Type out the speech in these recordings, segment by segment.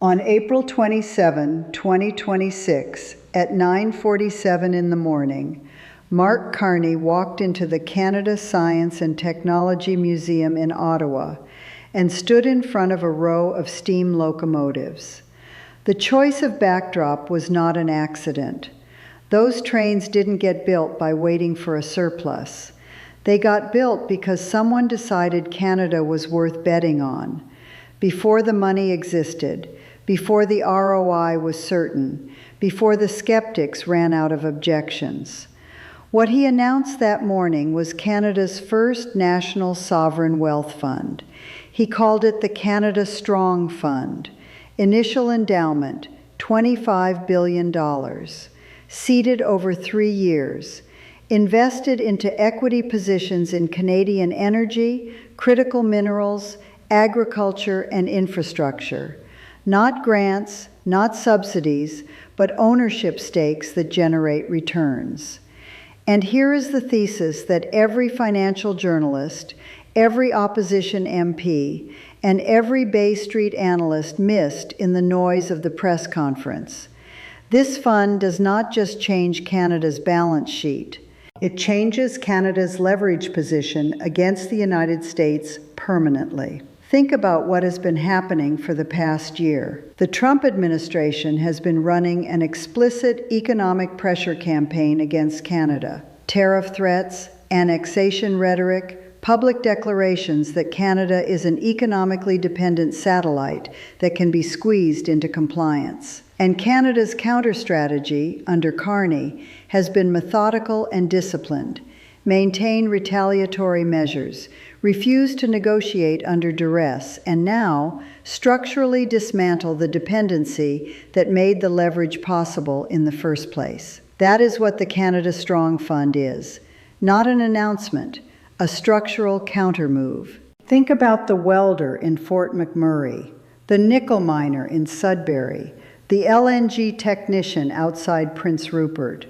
On April 27, 2026, at 9:47 in the morning, Mark Carney walked into the Canada Science and Technology Museum in Ottawa and stood in front of a row of steam locomotives. The choice of backdrop was not an accident. Those trains didn't get built by waiting for a surplus. They got built because someone decided Canada was worth betting on, before the money existed, before the ROI was certain, before the skeptics ran out of objections. What he announced that morning was Canada's first national sovereign wealth fund. He called it the Canada Strong Fund. Initial endowment, $25 billion. Seeded over 3 years. Invested into equity positions in Canadian energy, critical minerals, agriculture, and infrastructure. Not grants, not subsidies, but ownership stakes that generate returns. And here is the thesis that every financial journalist, every opposition MP, and every Bay Street analyst missed in the noise of the press conference. This fund does not just change Canada's balance sheet. It changes Canada's leverage position against the United States permanently. Think about what has been happening for the past year. The Trump administration has been running an explicit economic pressure campaign against Canada. Tariff threats, annexation rhetoric, public declarations that Canada is an economically dependent satellite that can be squeezed into compliance. And Canada's counter-strategy, under Carney, has been methodical and disciplined, maintain retaliatory measures, refuse to negotiate under duress, and now structurally dismantle the dependency that made the leverage possible in the first place. That is what the Canada Strong Fund is. Not an announcement, a structural counter-move. Think about the welder in Fort McMurray, the nickel miner in Sudbury, the LNG technician outside Prince Rupert.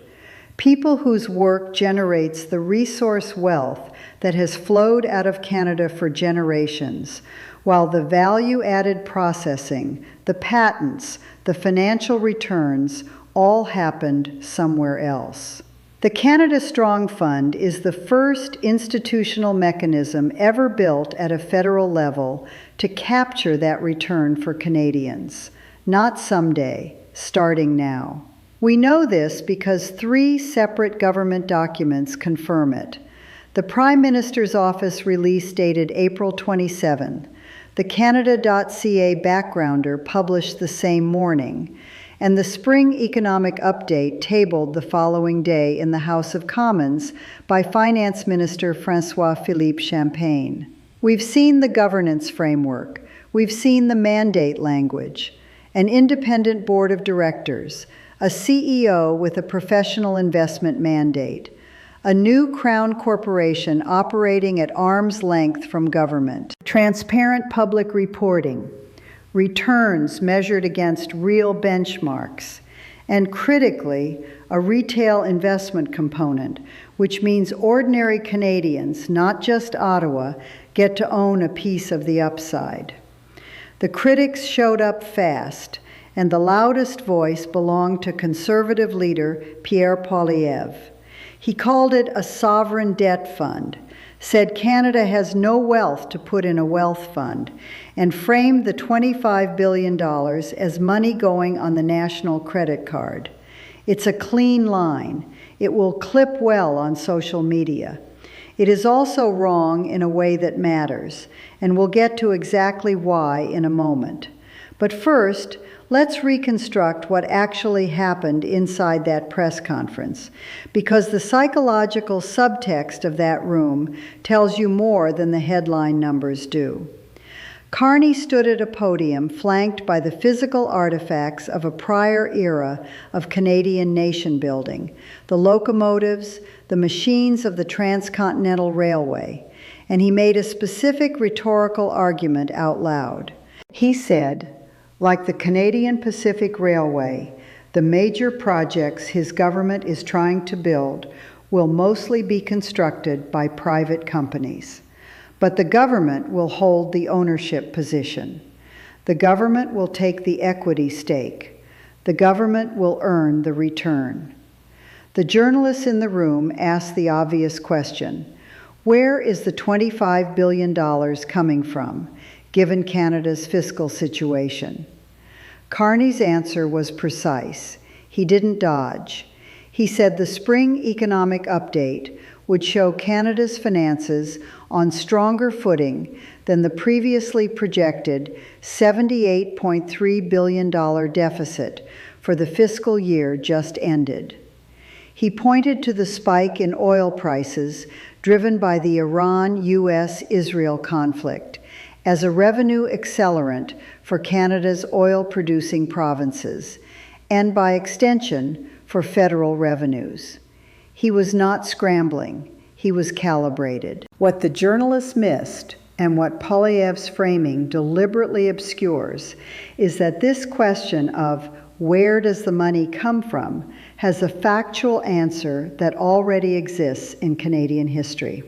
People whose work generates the resource wealth that has flowed out of Canada for generations, while the value-added processing, the patents, the financial returns all happened somewhere else. The Canada Strong Fund is the first institutional mechanism ever built at a federal level to capture that return for Canadians. Not someday, starting now. We know this because 3 separate government documents confirm it. The Prime Minister's Office release dated April 27, the Canada.ca Backgrounder published the same morning, and the Spring Economic Update tabled the following day in the House of Commons by Finance Minister François-Philippe Champagne. We've seen the governance framework. We've seen the mandate language. An independent board of directors, a CEO with a professional investment mandate, a new Crown corporation operating at arm's length from government, transparent public reporting, returns measured against real benchmarks, and critically, a retail investment component, which means ordinary Canadians, not just Ottawa, get to own a piece of the upside. The critics showed up fast, and the loudest voice belonged to Conservative leader Pierre Poilievre. He called it a sovereign debt fund, said Canada has no wealth to put in a wealth fund, and framed the $25 billion as money going on the national credit card. It's a clean line. It will clip well on social media. It is also wrong in a way that matters, and we'll get to exactly why in a moment. But first, let's reconstruct what actually happened inside that press conference, because the psychological subtext of that room tells you more than the headline numbers do. Carney stood at a podium flanked by the physical artifacts of a prior era of Canadian nation-building, the locomotives, the machines of the Transcontinental Railway, and he made a specific rhetorical argument out loud. He said, like the Canadian Pacific Railway, the major projects his government is trying to build will mostly be constructed by private companies. But the government will hold the ownership position. The government will take the equity stake. The government will earn the return. The journalists in the room asked the obvious question: where is the $25 billion coming from, given Canada's fiscal situation? Carney's answer was precise. He didn't dodge. He said the spring economic update would show Canada's finances on stronger footing than the previously projected $78.3 billion deficit for the fiscal year just ended. He pointed to the spike in oil prices driven by the Iran-US-Israel conflict as a revenue accelerant for Canada's oil-producing provinces, and by extension, for federal revenues. He was not scrambling, he was calibrated. What the journalists missed, and what Poilievre's framing deliberately obscures, is that this question of where does the money come from has a factual answer that already exists in Canadian history.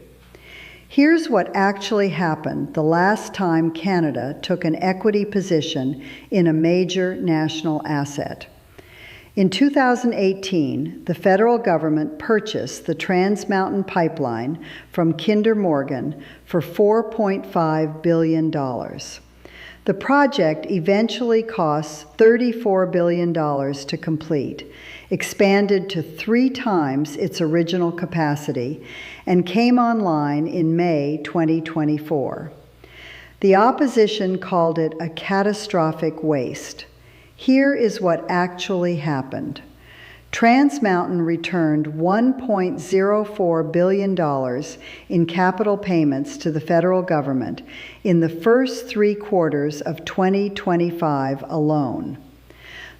Here's what actually happened the last time Canada took an equity position in a major national asset. In 2018, the federal government purchased the Trans Mountain Pipeline from Kinder Morgan for $4.5 billion. The project eventually cost $34 billion to complete, expanded to 3 times its original capacity, and came online in May 2024. The opposition called it a catastrophic waste. Here is what actually happened. Trans Mountain returned $1.04 billion in capital payments to the federal government in the first 3 quarters of 2025 alone.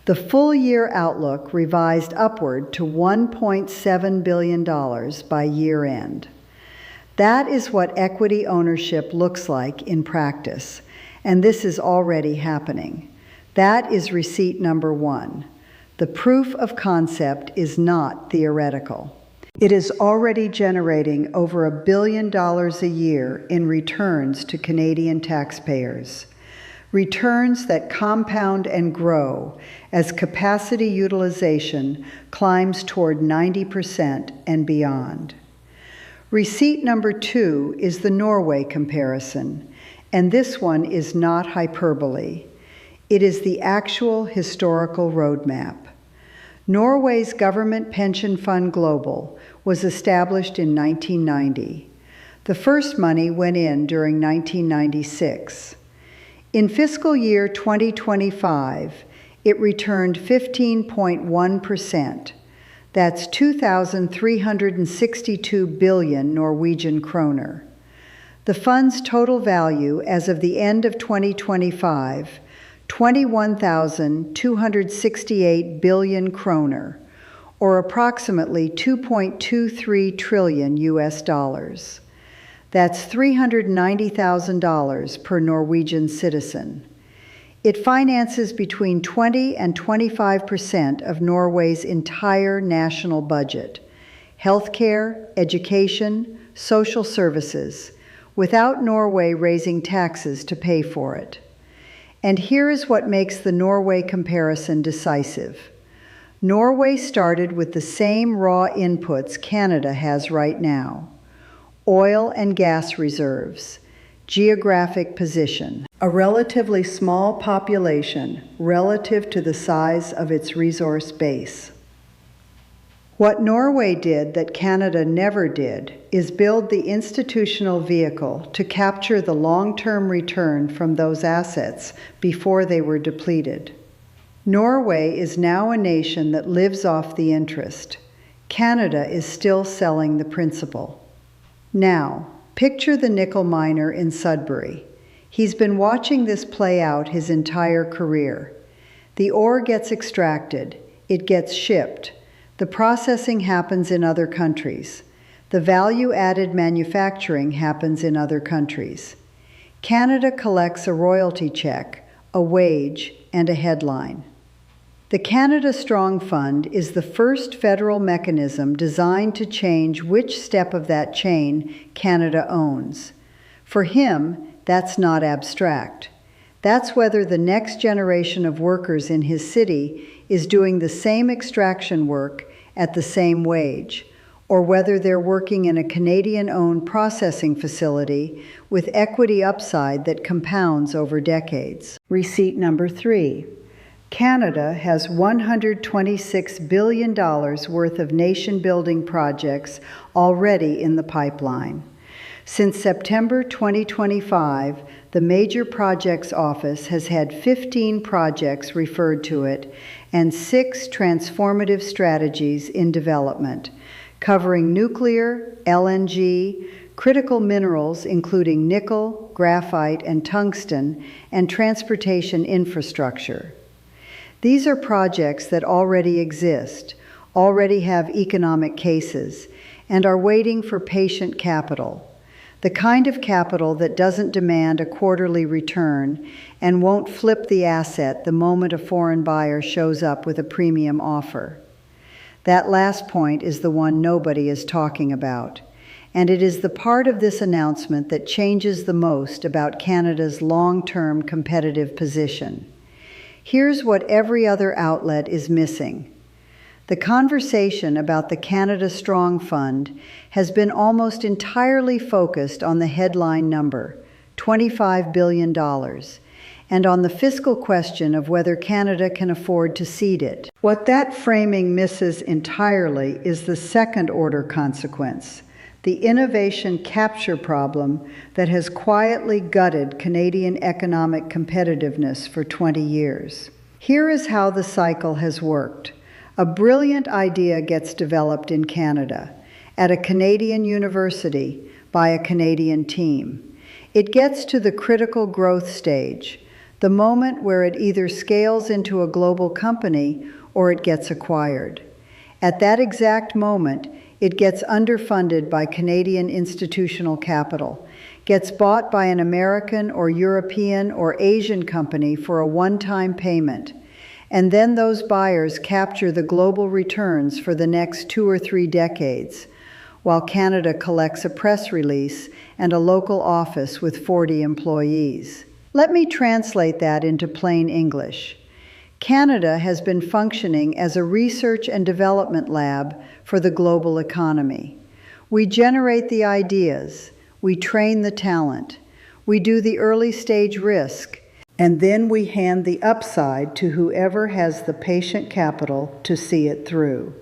The full-year outlook revised upward to $1.7 billion by year-end. That is what equity ownership looks like in practice, and this is already happening. That is receipt number 1. The proof of concept is not theoretical. It is already generating over $1 billion a year in returns to Canadian taxpayers. Returns that compound and grow as capacity utilization climbs toward 90% and beyond. Receipt number 2 is the Norway comparison, and this one is not hyperbole. It is the actual historical roadmap. Norway's Government Pension Fund Global was established in 1990. The first money went in during 1996. In fiscal year 2025, it returned 15.1%. That's 2,362 billion Norwegian kroner. The fund's total value as of the end of 2025, 21,268 billion kroner, or approximately 2.23 trillion US dollars. That's $390,000 per Norwegian citizen. It finances between 20 and 25% of Norway's entire national budget: healthcare, education, social services, without Norway raising taxes to pay for it. And here is what makes the Norway comparison decisive. Norway started with the same raw inputs Canada has right now: oil and gas reserves, geographic position, a relatively small population relative to the size of its resource base. What Norway did that Canada never did is build the institutional vehicle to capture the long-term return from those assets before they were depleted. Norway is now a nation that lives off the interest. Canada is still selling the principal. Now, picture the nickel miner in Sudbury. He's been watching this play out his entire career. The ore gets extracted, it gets shipped. The processing happens in other countries. The value-added manufacturing happens in other countries. Canada collects a royalty check, a wage, and a headline. The Canada Strong Fund is the first federal mechanism designed to change which step of that chain Canada owns. For him, that's not abstract. That's whether the next generation of workers in his city is doing the same extraction work at the same wage, or whether they're working in a Canadian-owned processing facility with equity upside that compounds over decades. Receipt number 3. Canada has $126 billion worth of nation-building projects already in the pipeline. Since September 2025, the Major Projects Office has had 15 projects referred to it and 6 transformative strategies in development, covering nuclear, LNG, critical minerals including nickel, graphite, and tungsten, and transportation infrastructure. These are projects that already exist, already have economic cases, and are waiting for patient capital. The kind of capital that doesn't demand a quarterly return and won't flip the asset the moment a foreign buyer shows up with a premium offer. That last point is the one nobody is talking about, and it is the part of this announcement that changes the most about Canada's long-term competitive position. Here's what every other outlet is missing. The conversation about the Canada Strong Fund has been almost entirely focused on the headline number, $25 billion, and on the fiscal question of whether Canada can afford to seed it. What that framing misses entirely is the second-order consequence, the innovation capture problem that has quietly gutted Canadian economic competitiveness for 20 years. Here is how the cycle has worked. A brilliant idea gets developed in Canada, at a Canadian university, by a Canadian team. It gets to the critical growth stage, the moment where it either scales into a global company or it gets acquired. At that exact moment, it gets underfunded by Canadian institutional capital, gets bought by an American or European or Asian company for a one-time payment, and then those buyers capture the global returns for the next 2 or 3 decades, while Canada collects a press release and a local office with 40 employees. Let me translate that into plain English. Canada has been functioning as a research and development lab for the global economy. We generate the ideas, we train the talent, we do the early stage risk, and then we hand the upside to whoever has the patient capital to see it through.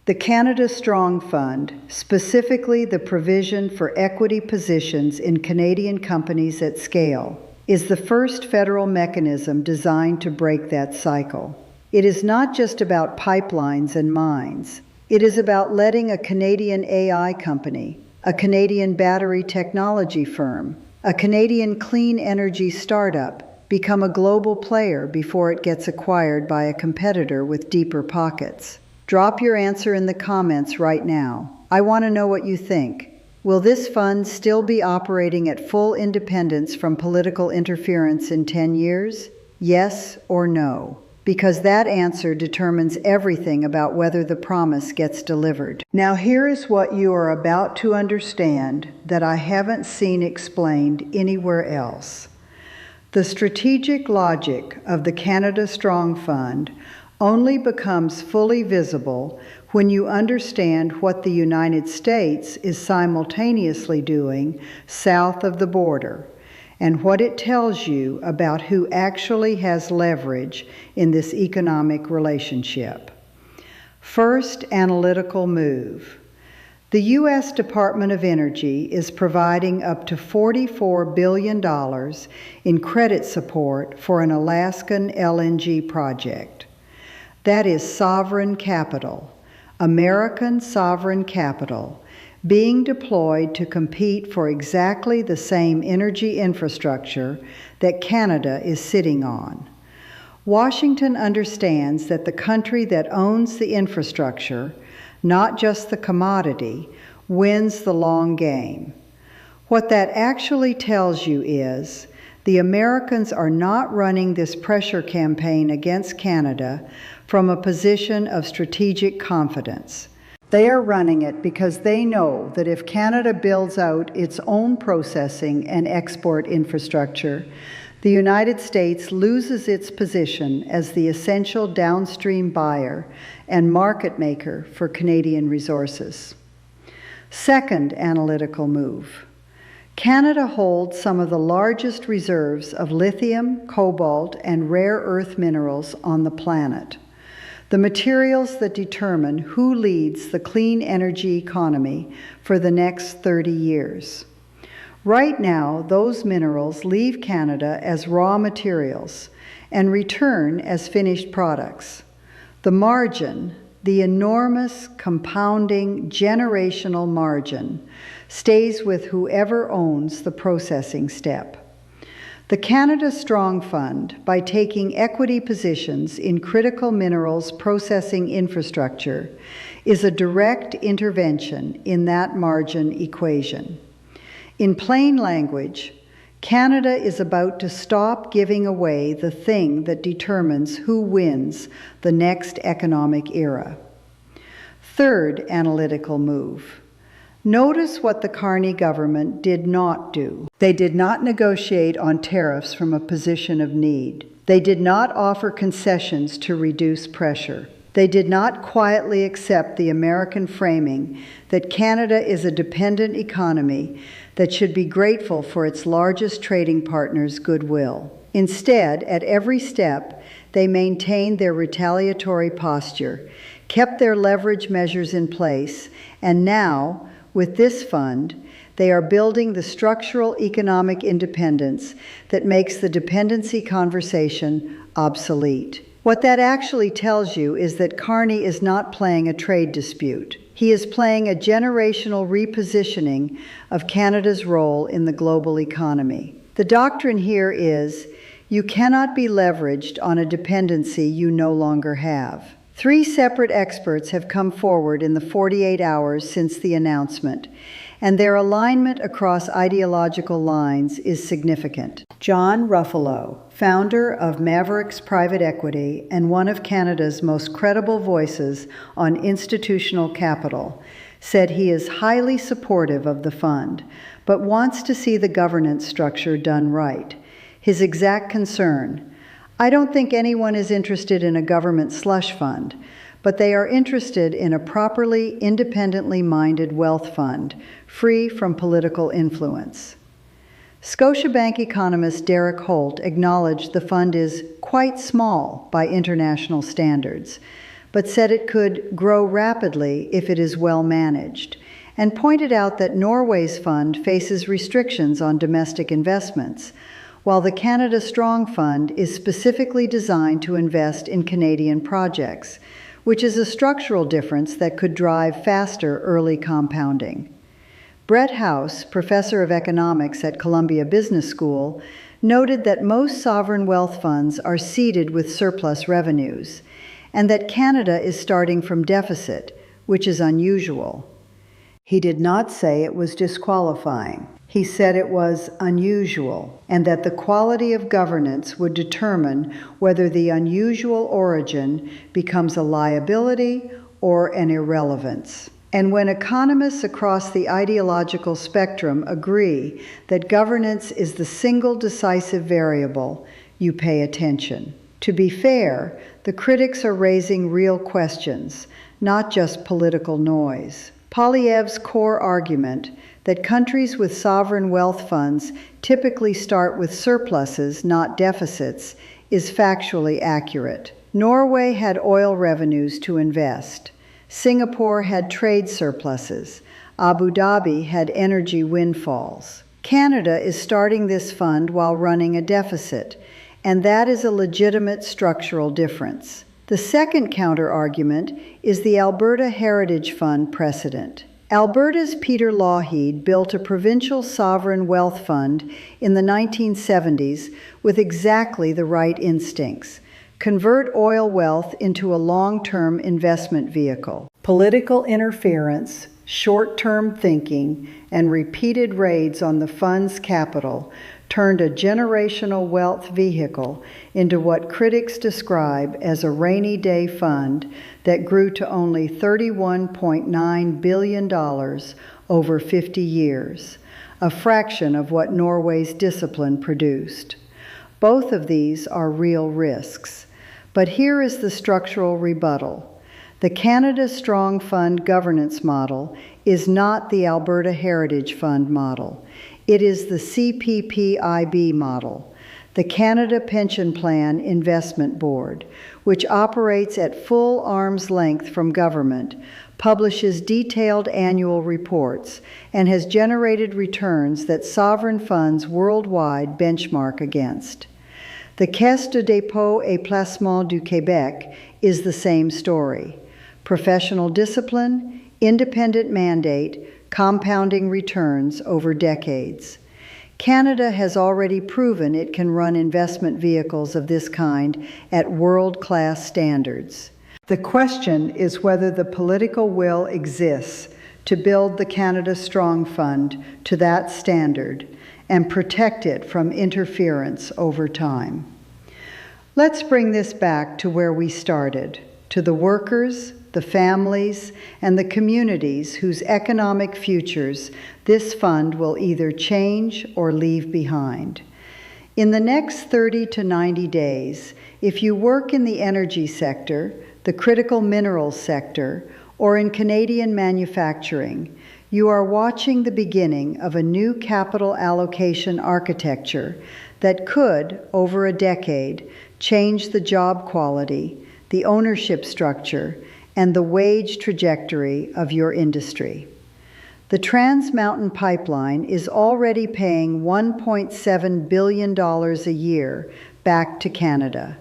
The Canada Strong Fund, specifically the provision for equity positions in Canadian companies at scale, is the first federal mechanism designed to break that cycle. It is not just about pipelines and mines. It is about letting a Canadian AI company, a Canadian battery technology firm, a Canadian clean energy startup become a global player before it gets acquired by a competitor with deeper pockets. Drop your answer in the comments right now. I want to know what you think. Will this fund still be operating at full independence from political interference in 10 years? Yes or no? Because that answer determines everything about whether the promise gets delivered. Now here is what you are about to understand that I haven't seen explained anywhere else. The strategic logic of the Canada Strong Fund only becomes fully visible when you understand what the United States is simultaneously doing south of the border and what it tells you about who actually has leverage in this economic relationship. First analytical move. The U.S. Department of Energy is providing up to $44 billion in credit support for an Alaskan LNG project. That is sovereign capital, American sovereign capital, being deployed to compete for exactly the same energy infrastructure that Canada is sitting on. Washington understands that the country that owns the infrastructure, not just the commodity, wins the long game. What that actually tells you is the Americans are not running this pressure campaign against Canada from a position of strategic confidence. They are running it because they know that if Canada builds out its own processing and export infrastructure, The United States loses its position as the essential downstream buyer and market maker for Canadian resources. Second analytical move. Canada holds some of the largest reserves of lithium, cobalt, and rare earth minerals on the planet, the materials that determine who leads the clean energy economy for the next 30 years. Right now, those minerals leave Canada as raw materials and return as finished products. The margin, the enormous, compounding, generational margin, stays with whoever owns the processing step. The Canada Strong Fund, by taking equity positions in critical minerals processing infrastructure, is a direct intervention in that margin equation. In plain language, Canada is about to stop giving away the thing that determines who wins the next economic era. Third analytical move. Notice what the Carney government did not do. They did not negotiate on tariffs from a position of need. They did not offer concessions to reduce pressure. They did not quietly accept the American framing that Canada is a dependent economy that should be grateful for its largest trading partner's goodwill. Instead, at every step, they maintained their retaliatory posture, kept their leverage measures in place, and now, with this fund, they are building the structural economic independence that makes the dependency conversation obsolete. What that actually tells you is that Carney is not playing a trade dispute. He is playing a generational repositioning of Canada's role in the global economy. The doctrine here is, you cannot be leveraged on a dependency you no longer have. 3 separate experts have come forward in the 48 hours since the announcement, and their alignment across ideological lines is significant. John Ruffalo, founder of Mavericks Private Equity and one of Canada's most credible voices on institutional capital, said he is highly supportive of the fund, but wants to see the governance structure done right. His exact concern: I don't think anyone is interested in a government slush fund, but they are interested in a properly independently minded wealth fund, free from political influence. Scotiabank economist Derek Holt acknowledged the fund is quite small by international standards, but said it could grow rapidly if it is well managed, and pointed out that Norway's fund faces restrictions on domestic investments, while the Canada Strong Fund is specifically designed to invest in Canadian projects, which is a structural difference that could drive faster early compounding. Brett House, professor of economics at Columbia Business School, noted that most sovereign wealth funds are seeded with surplus revenues, and that Canada is starting from deficit, which is unusual. He did not say it was disqualifying. He said it was unusual, and that the quality of governance would determine whether the unusual origin becomes a liability or an irrelevance. And when economists across the ideological spectrum agree that governance is the single decisive variable, you pay attention. To be fair, the critics are raising real questions, not just political noise. Poilievre's core argument that countries with sovereign wealth funds typically start with surpluses, not deficits, is factually accurate. Norway had oil revenues to invest. Singapore had trade surpluses. Abu Dhabi had energy windfalls. Canada is starting this fund while running a deficit, and that is a legitimate structural difference. The second counter-argument is the Alberta Heritage Fund precedent. Alberta's Peter Lougheed built a provincial sovereign wealth fund in the 1970s with exactly the right instincts: convert oil wealth into a long-term investment vehicle. Political interference, short-term thinking, and repeated raids on the fund's capital turned a generational wealth vehicle into what critics describe as a rainy day fund that grew to only $31.9 billion over 50 years, a fraction of what Norway's discipline produced. Both of these are real risks. But here is the structural rebuttal. The Canada Strong Fund governance model is not the Alberta Heritage Fund model. It is the CPPIB model, the Canada Pension Plan Investment Board, which operates at full arm's length from government, publishes detailed annual reports, and has generated returns that sovereign funds worldwide benchmark against. The Caisse de dépôt et placement du Québec is the same story. Professional discipline, independent mandate, compounding returns over decades. Canada has already proven it can run investment vehicles of this kind at world-class standards. The question is whether the political will exists to build the Canada Strong Fund to that standard and protect it from interference over time. Let's bring this back to where we started, to the workers, the families, and the communities whose economic futures this fund will either change or leave behind. In the next 30 to 90 days, if you work in the energy sector, the critical minerals sector, or in Canadian manufacturing, you are watching the beginning of a new capital allocation architecture that could, over a decade, change the job quality, the ownership structure, and the wage trajectory of your industry. The Trans Mountain Pipeline is already paying $1.7 billion a year back to Canada.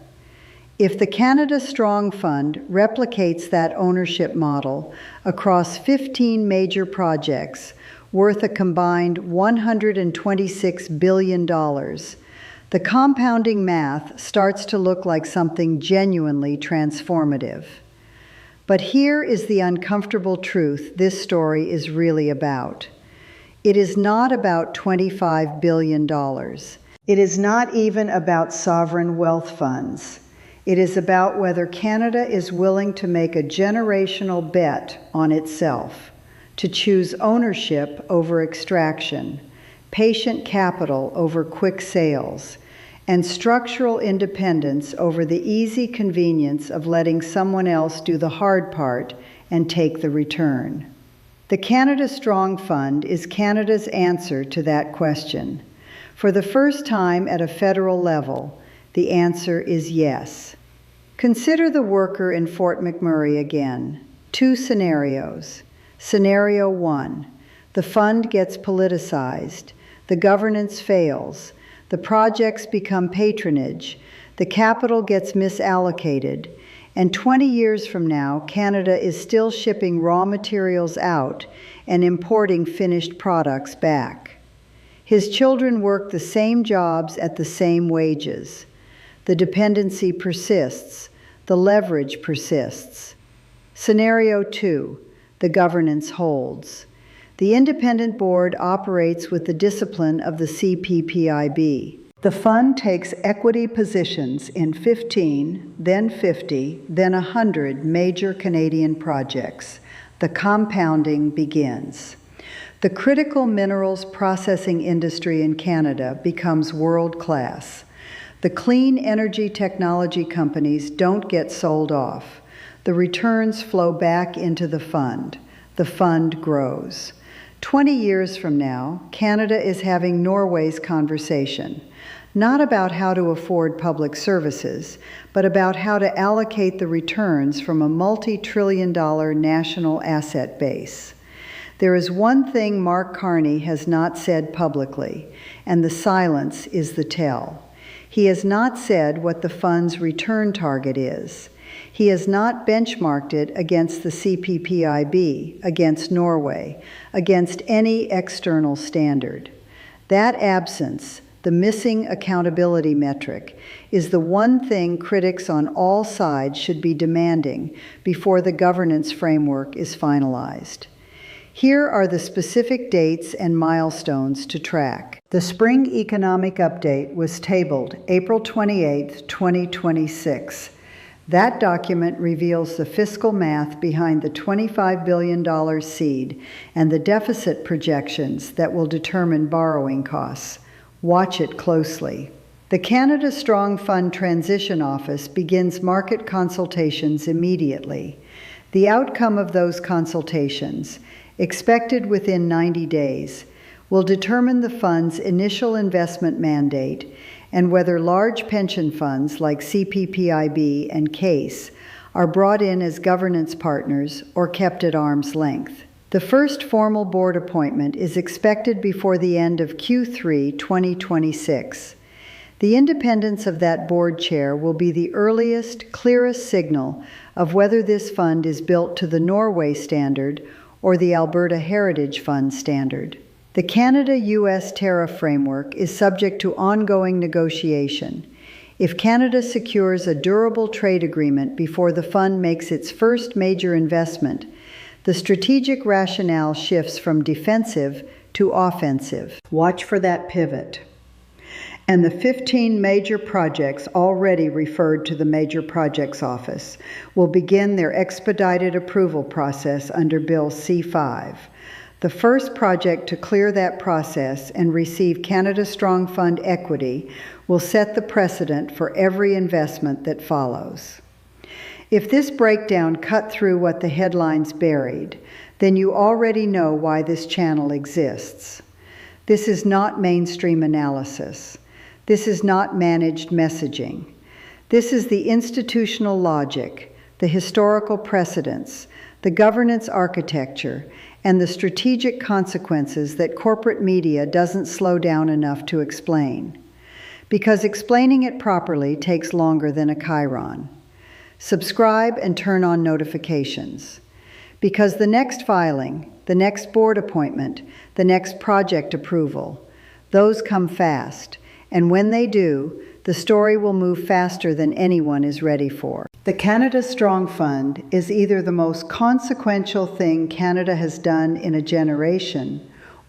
If the Canada Strong Fund replicates that ownership model across 15 major projects worth a combined $126 billion, the compounding math starts to look like something genuinely transformative. But here is the uncomfortable truth this story is really about. It is not about $25 billion. It is not even about sovereign wealth funds. It is about whether Canada is willing to make a generational bet on itself, to choose ownership over extraction, patient capital over quick sales, and structural independence over the easy convenience of letting someone else do the hard part and take the return. The Canada Strong Fund is Canada's answer to that question. For the first time at a federal level, the answer is yes. Consider the worker in Fort McMurray again. Two scenarios. Scenario 1, the fund gets politicized, the governance fails, the projects become patronage, the capital gets misallocated, and 20 years from now, Canada is still shipping raw materials out and importing finished products back. His children work the same jobs at the same wages. The dependency persists, the leverage persists. Scenario 2, the governance holds. The independent board operates with the discipline of the CPPIB. The fund takes equity positions in 15, then 50, then 100 major Canadian projects. The compounding begins. The critical minerals processing industry in Canada becomes world-class. The clean energy technology companies don't get sold off. The returns flow back into the fund. The fund grows. 20 years from now, Canada is having Norway's conversation, not about how to afford public services, but about how to allocate the returns from a multi-trillion-dollar national asset base. There is one thing Mark Carney has not said publicly, and the silence is the tell. He has not said what the fund's return target is. He has not benchmarked it against the CPPIB, against Norway, against any external standard. That absence, the missing accountability metric, is the one thing critics on all sides should be demanding before the governance framework is finalized. Here are the specific dates and milestones to track. The Spring Economic Update was tabled April 28, 2026. That document reveals the fiscal math behind the $25 billion seed and the deficit projections that will determine borrowing costs. Watch it closely. The Canada Strong Fund Transition Office begins market consultations immediately. The outcome of those consultations, expected within 90 days, will determine the fund's initial investment mandate and whether large pension funds like CPPIB and CASE are brought in as governance partners or kept at arm's length. The first formal board appointment is expected before the end of Q3 2026. The independence of that board chair will be the earliest, clearest signal of whether this fund is built to the Norway standard or the Alberta Heritage Fund standard. The Canada-US tariff framework is subject to ongoing negotiation. If Canada secures a durable trade agreement before the fund makes its first major investment, the strategic rationale shifts from defensive to offensive. Watch for that pivot. And the 15 major projects already referred to the Major Projects Office will begin their expedited approval process under Bill C-5. The first project to clear that process and receive Canada Strong Fund equity will set the precedent for every investment that follows. If this breakdown cut through what the headlines buried, then you already know why this channel exists. This is not mainstream analysis. This is not managed messaging. This is the institutional logic, the historical precedents, the governance architecture, and the strategic consequences that corporate media doesn't slow down enough to explain. Because explaining it properly takes longer than a chyron. Subscribe and turn on notifications. Because the next filing, the next board appointment, the next project approval, those come fast. And when they do, the story will move faster than anyone is ready for. The Canada Strong Fund is either the most consequential thing Canada has done in a generation,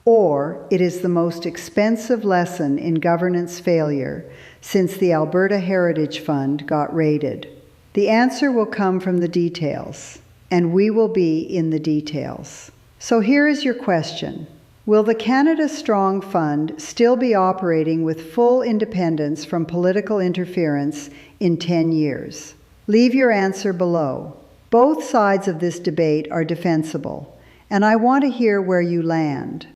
or it is the most expensive lesson in governance failure since the Alberta Heritage Fund got raided. The answer will come from the details, and we will be in the details. So here is your question. Will the Canada Strong Fund still be operating with full independence from political interference in 10 years? Leave your answer below. Both sides of this debate are defensible, and I want to hear where you land.